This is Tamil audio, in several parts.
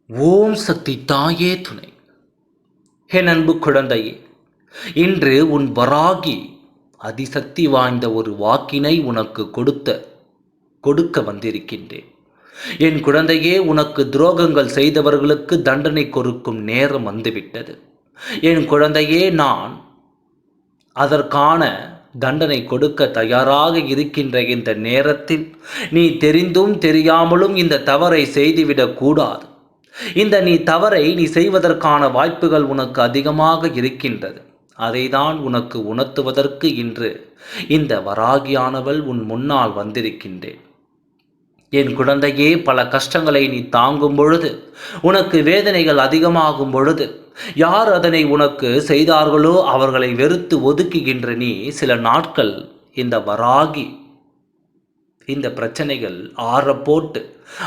ஓம் சக்தி தாயே துணை. என் அன்பு குழந்தையே, இன்று உன் வராகி அதிசக்தி வாய்ந்த ஒரு வாக்கினை உனக்கு கொடுக்க வந்திருக்கின்றேன். என் குழந்தையே, உனக்கு துரோகங்கள் செய்தவர்களுக்கு தண்டனை கொடுக்கும் நேரம் வந்துவிட்டது. என் குழந்தையே, நான் அதற்கான தண்டனை கொடுக்க தயாராக இருக்கின்ற இந்த நேரத்தில் நீ தெரிந்தும் தெரியாமலும் இந்த தவறை செய்துவிடக் கூடாது. நீ தவறை செய்வதற்கான வாய்ப்புகள் உனக்கு அதிகமாக இருக்கின்றது. அதைதான் உனக்கு உணர்த்துவதற்கு இன்று இந்த வராகியானவள் உன் முன்னால் வந்திருக்கின்றேன். என் குழந்தையே, பல கஷ்டங்களை நீ தாங்கும் பொழுது, உனக்கு வேதனைகள் அதிகமாகும் பொழுது, யார் அதனை உனக்கு செய்தார்களோ அவர்களை வெறுத்து ஒதுக்குகின்ற நீ சில நாட்கள் இந்த வராகி இந்த பிரச்சனைகள் ஆறப்போட்டு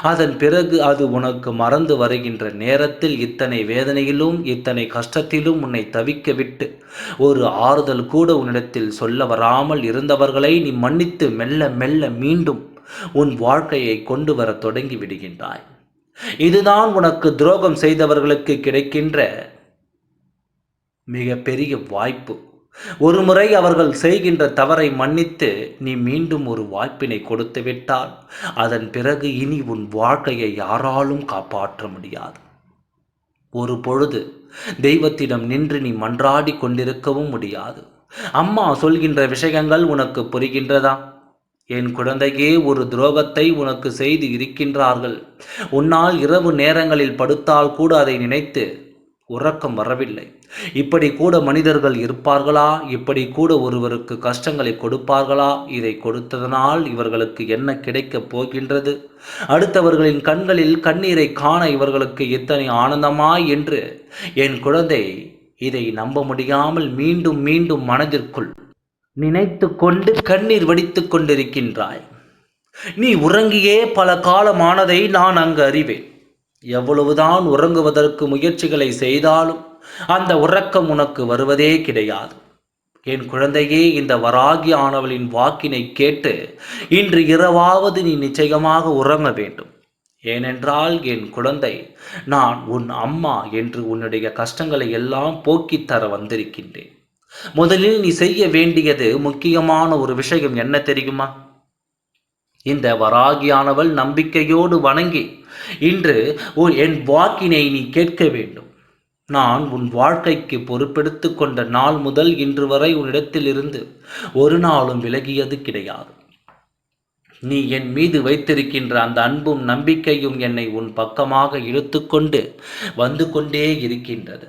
அதன் பிறகு அது உனக்கு மறந்து வருகின்ற நேரத்தில் இத்தனை வேதனையிலும் இத்தனை கஷ்டத்திலும் உன்னை தவிக்க விட்டு ஒரு ஆறுதல் கூட உன்னிடத்தில் சொல்ல வராமல் இருந்தவர்களை நீ மன்னித்து மெல்ல மெல்ல மீண்டும் உன் வாழ்க்கையை கொண்டு வர தொடங்கி விடுகின்றாய். இதுதான் உனக்கு துரோகம் செய்தவர்களுக்கு கிடைக்கின்ற மிக பெரிய வாய்ப்பு. ஒருமுறை அவர்கள் செய்கின்ற தவறை மன்னித்து நீ மீண்டும் ஒரு வாய்ப்பினை கொடுத்து விட்டால் அதன் பிறகு இனி உன் வாழ்க்கையை யாராலும் காப்பாற்ற முடியாது. ஒரு பொழுது தெய்வத்திடம் நின்று நீ மன்றாடி கொண்டிருக்கவும் முடியாது. அம்மா சொல்கின்ற விஷயங்கள் உனக்கு புரிகின்றதா? என் குழந்தையே, ஒரு துரோகத்தை உனக்கு செய்து இருக்கின்றார்கள். உன்னால் இரவு நேரங்களில் படுத்தால் கூட அதை நினைத்து உறக்கம் வரவில்லை. இப்படி கூட மனிதர்கள் இருப்பார்களா? இப்படி கூட ஒருவருக்கு கஷ்டங்களை கொடுப்பார்களா? இதை கொடுத்ததனால் இவர்களுக்கு என்ன கிடைக்கப் போகின்றது? அடுத்தவர்களின் கண்களில் கண்ணீரை காண இவர்களுக்கு எத்தனை ஆனந்தமா என்று என் குழந்தை இதை நம்ப முடியாமல் மீண்டும் மீண்டும் மனதிற்குள் நினைத்து கொண்டு கண்ணீர் வடித்துக் கொண்டிருக்கின்றாய். நீ உறங்கியே பல காலமானதை நான் அங்கு அறிவேன். எவ்வளவுதான் உறங்குவதற்கு முயற்சிகளை செய்தாலும் அந்த உறக்கம் உனக்கு வருவதே கிடையாது. என் குழந்தையே, இந்த வராகி ஆனவளின் வாக்கினை கேட்டு இன்று இரவாவது நீ நிச்சயமாக உறங்க வேண்டும். ஏனென்றால் என் குழந்தை, நான் உன் அம்மா என்று உன்னுடைய கஷ்டங்களை எல்லாம் போக்கித்தர வந்திருக்கின்றேன். முதலில் நீ செய்ய வேண்டியது முக்கியமான ஒரு விஷயம் என்ன தெரியுமா? இந்த வராகியானவள் நம்பிக்கையோடு வணங்கி இன்று என் வாக்கினை நீ கேட்க வேண்டும். நான் உன் வாழ்க்கைக்கு பொறுப்பெடுத்து கொண்ட நாள் முதல் இன்று வரை உன்னிடத்தில் இருந்து ஒரு நாளும் விலகியது கிடையாது. நீ என் மீது வைத்திருக்கின்ற அந்த அன்பும் நம்பிக்கையும் என்னை உன் பக்கமாக இழுத்துக்கொண்டு வந்து கொண்டே இருக்கின்றது.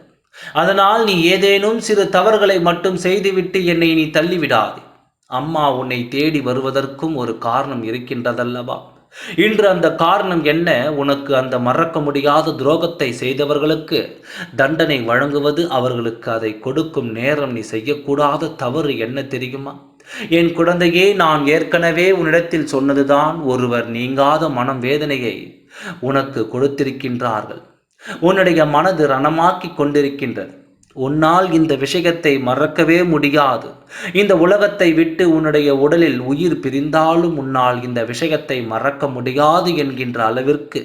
அதனால் நீ ஏதேனும் சிறு தவறுகளை மட்டும் செய்துவிட்டு என்னை நீ தள்ளிவிடாதே. அம்மா உன்னை தேடி வருவதற்கும் ஒரு காரணம் இருக்கின்றதல்லவா? இன்று அந்த காரணம் என்ன? உனக்கு அந்த மறக்க முடியாத துரோகத்தை செய்தவர்களுக்கு தண்டனை வழங்குவது, அவர்களுக்கு அதை கொடுக்கும் நேரம் நீ செய்யக்கூடாத தவறு என்ன தெரியுமா? என் குழந்தையே, நான் ஏற்கனவே உன்னிடத்தில் சொன்னதுதான். ஒருவர் நீங்காத மனம் வேதனையை உனக்கு கொடுத்திருக்கின்றார்கள். உன்னுடைய மனது ரணமாக்கி கொண்டிருக்கின்றது. உன்னால் இந்த விஷயத்தை மறக்கவே முடியாது. இந்த உலகத்தை விட்டு உன்னுடைய உடலில் உயிர் பிரிந்தாலும் உன்னால் இந்த விஷயத்தை மறக்க முடியாது என்கின்ற அளவிற்கு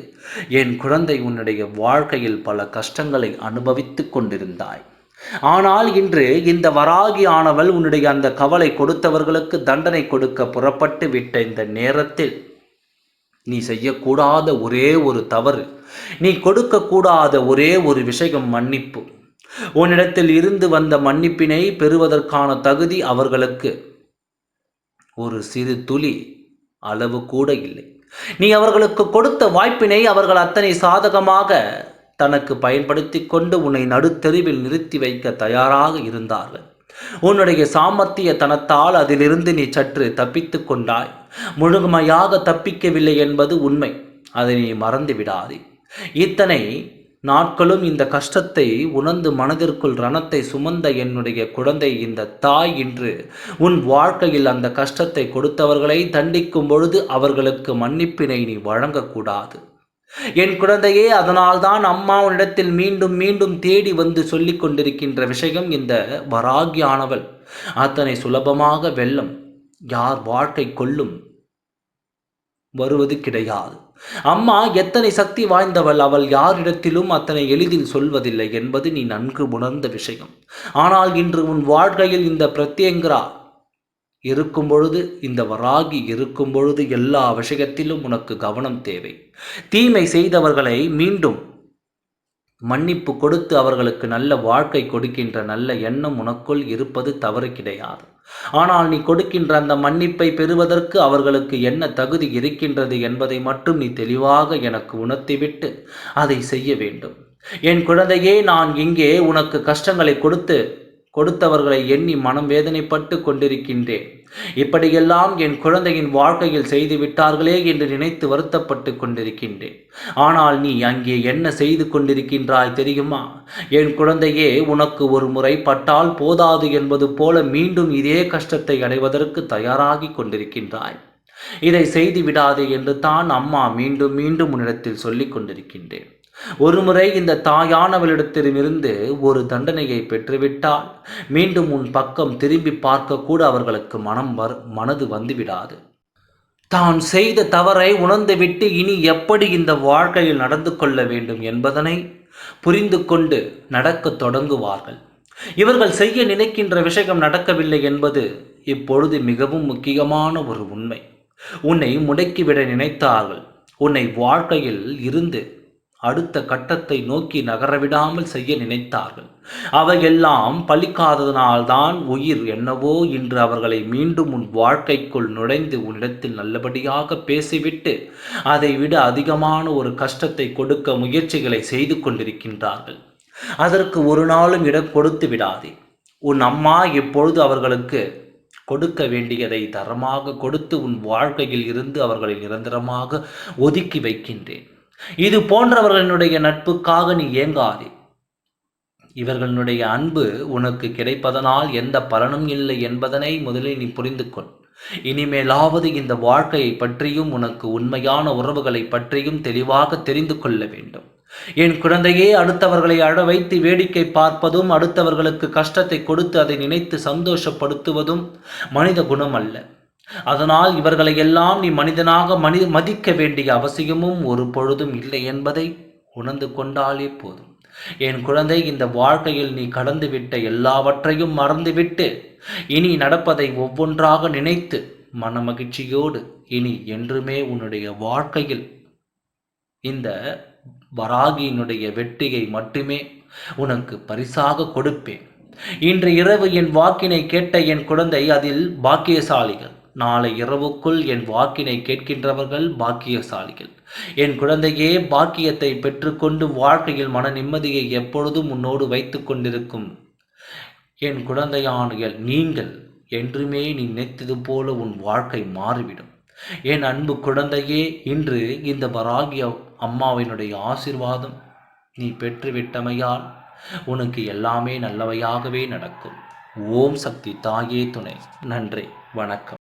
என் குழந்தை உன்னுடைய வாழ்க்கையில் பல கஷ்டங்களை அனுபவித்து கொண்டிருந்தாய். ஆனால் இன்று இந்த வராகி ஆனவள் உன்னுடைய அந்த கவலை கொடுத்தவர்களுக்கு தண்டனை கொடுக்க புறப்பட்டு விட்ட இந்த நேரத்தில் நீ செய்யக்கூடாத ஒரே ஒரு தவறு, நீ கொடுக்கக்கூடாத ஒரே ஒரு விஷயம் மன்னிப்பு. உன்னிடத்தில் இருந்து வந்த மன்னிப்பினை பெறுவதற்கான தகுதி அவர்களுக்கு ஒரு சிறு துளி அளவு கூட இல்லை. நீ அவர்களுக்கு கொடுத்த வாய்ப்பினை அவர்கள் அத்தனை சாதகமாக தனக்கு பயன்படுத்தி கொண்டு உன்னை நடுத்தெருவில் நிறுத்தி வைக்க தயாராக இருந்தார்கள். உன்னுடைய சாமர்த்திய தனத்தால் அதிலிருந்து நீ சற்று தப்பித்து கொண்டாய். முழுமையாக தப்பிக்கவில்லை என்பது உண்மை. அதை நீ மறந்து விடாதே. இத்தனை நாட்களும் இந்த கஷ்டத்தை உணர்ந்து மனதிற்குள் ரணத்தை சுமந்த என்னுடைய குழந்தை, இந்த தாய் இன்று உன் வாழ்க்கையில் அந்த கஷ்டத்தை கொடுத்தவர்களை தண்டிக்கும் பொழுது அவர்களுக்கு மன்னிப்பினை நீ வழங்கக்கூடாது. என் குழந்தையே, அதனால்தான் அம்மா உன்னிடத்தில் மீண்டும் மீண்டும் தேடி வந்து சொல்லிக் கொண்டிருக்கின்ற விஷயம், இந்த வராகியானவள் அத்தனை சுலபமாக வெல்லம் யார் வாழ்க்கை கொள்ளும் வருவது கிடையாது. அம்மா எத்தனை சக்தி வாய்ந்தவள், அவள் யாரிடத்திலும் அத்தனை எளிதில் சொல்வதில்லை என்பது நீ நன்கு உணர்ந்த விஷயம். ஆனால் இன்று உன் வாழ்க்கையில் இந்த பிரத்யங்கரா இருக்கும் பொழுது, இந்த வராகி இருக்கும் பொழுது எல்லா விஷயத்திலும் உனக்கு கவனம் தேவை. தீமை செய்தவர்களை மீண்டும் மன்னிப்பு கொடுத்து அவர்களுக்கு நல்ல வாழ்க்கை கொடுக்கின்ற நல்ல எண்ணம் உனக்குள் இருப்பது தவறு கிடையாது. ஆனால் நீ கொடுக்கின்ற அந்த மன்னிப்பை பெறுவதற்கு அவர்களுக்கு என்ன தகுதி இருக்கின்றது என்பதை மட்டும் நீ தெளிவாக எனக்கு உணர்த்திவிட்டு அதை செய்ய வேண்டும். என் குழந்தையே, நான் இங்கே உனக்கு கஷ்டங்களை கொடுத்தவர்களை எண்ணி மனம் வேதனைப்பட்டு கொண்டிருக்கின்றேன். இப்படியெல்லாம் என் குழந்தையின் வாழ்க்கையில் செய்து விட்டார்களே என்று நினைத்து வருத்தப்பட்டு கொண்டிருக்கின்றேன். ஆனால் நீ அங்கே என்ன செய்து கொண்டிருக்கின்றாய் தெரியுமா? என் குழந்தையே, உனக்கு ஒரு முறை பட்டால் போதாது என்பது போல மீண்டும் இதே கஷ்டத்தை அடைவதற்கு தயாராகி கொண்டிருக்கின்றாய். இதை செய்து விடாதே என்று தான் அம்மா மீண்டும் மீண்டும் உன்னிடத்தில் சொல்லிக் கொண்டிருக்கின்றேன். ஒருமுறை இந்த தாயானவளிடத்திலிருந்து ஒரு தண்டனையை பெற்றுவிட்டால் மீண்டும் உன் பக்கம் திரும்பி பார்க்க கூட அவர்களுக்கு மனது வந்துவிடாது. தான் செய்த தவறை உணர்ந்துவிட்டு இனி எப்படி இந்த வாழ்க்கையில் நடந்து கொள்ள வேண்டும் என்பதனை புரிந்து கொண்டு நடக்க தொடங்குவார்கள். இவர்கள் செய்ய நினைக்கின்ற விஷயம் நடக்கவில்லை என்பது இப்பொழுது மிகவும் முக்கியமான ஒரு உண்மை. உன்னை முடக்கிவிட நினைத்தார்கள். உன்னை வாழ்க்கையில் இருந்து அடுத்த கட்டத்தை நோக்கி நகரவிடாமல் செய்ய நினைத்தார்கள். அவையெல்லாம் பலிக்காததனால்தான் உயிர் என்னவோ இன்று அவர்களை மீண்டும் உன் வாழ்க்கைக்குள் நுழைந்து உன்னிடத்தில் நல்லபடியாக பேசிவிட்டு அதை விட அதிகமான ஒரு கஷ்டத்தை கொடுக்க முயற்சிகளை செய்து கொண்டிருக்கின்றார்கள். அதற்கு ஒரு நாளும் இடம் கொடுத்து விடாதே. உன் அம்மா இப்பொழுது அவர்களுக்கு கொடுக்க வேண்டியதை தரமாக கொடுத்து உன் வாழ்க்கையில் இருந்து அவர்களை நிரந்தரமாக ஒதுக்கி வைக்கின்றேன். இது போன்றவர்களுடைய நட்புக்காக நீ ஏங்காதே. இவர்களுடைய அன்பு உனக்கு கிடைப்பதனால் எந்த பலனும் இல்லை என்பதனை முதலில் நீ புரிந்து கொள். இனிமேலாவது இந்த வாழ்க்கையை பற்றியும் உனக்கு உண்மையான உறவுகளை பற்றியும் தெளிவாக தெரிந்து கொள்ள வேண்டும். என் குழந்தையே, அடுத்தவர்களை அழ வைத்து வேடிக்கை பார்ப்பதும் அடுத்தவர்களுக்கு கஷ்டத்தை கொடுத்து அதை நினைத்து சந்தோஷப்படுத்துவதும் மனித குணம் அல்ல. அதனால் இவர்களை எல்லாம் நீ மனிதனாக மதிக்க வேண்டிய அவசியமும் ஒரு பொழுதும் இல்லை என்பதை உணர்ந்து கொண்டாலே போதும். என் குழந்தை, இந்த வாழ்க்கையில் நீ கடந்துவிட்ட எல்லாவற்றையும் மறந்துவிட்டு இனி நடப்பதை ஒவ்வொன்றாக நினைத்து மன மகிழ்ச்சியோடு இனி என்றுமே உன்னுடைய வாழ்க்கையில் இந்த வராகியினுடைய வெற்றியை மட்டுமே உனக்கு பரிசாக கொடுப்பேன். இன்று இரவு என் வாக்கினை கேட்ட என் குழந்தை அதில் பாக்கியசாலிகள். நாளை இரவுக்குள் என் வாக்கினை கேட்கின்றவர்கள் பாக்கியசாலிகள். என் குழந்தையே, பாக்கியத்தை பெற்றுக்கொண்டு வாழ்க்கையில் மன நிம்மதியை எப்பொழுதும் உன்னோடு வைத்து கொண்டிருக்கும் என் குழந்தையான நீங்கள் என்றுமே நீ நினைத்தது போல உன் வாழ்க்கை மாறிவிடும். என் அன்பு குழந்தையே, இன்று இந்த வராகிய அம்மாவினுடைய ஆசீர்வாதம் நீ பெற்றுவிட்டமையால் உனக்கு எல்லாமே நல்லவையாகவே நடக்கும். ஓம் சக்தி தாயே துணை. நன்றி, வணக்கம்.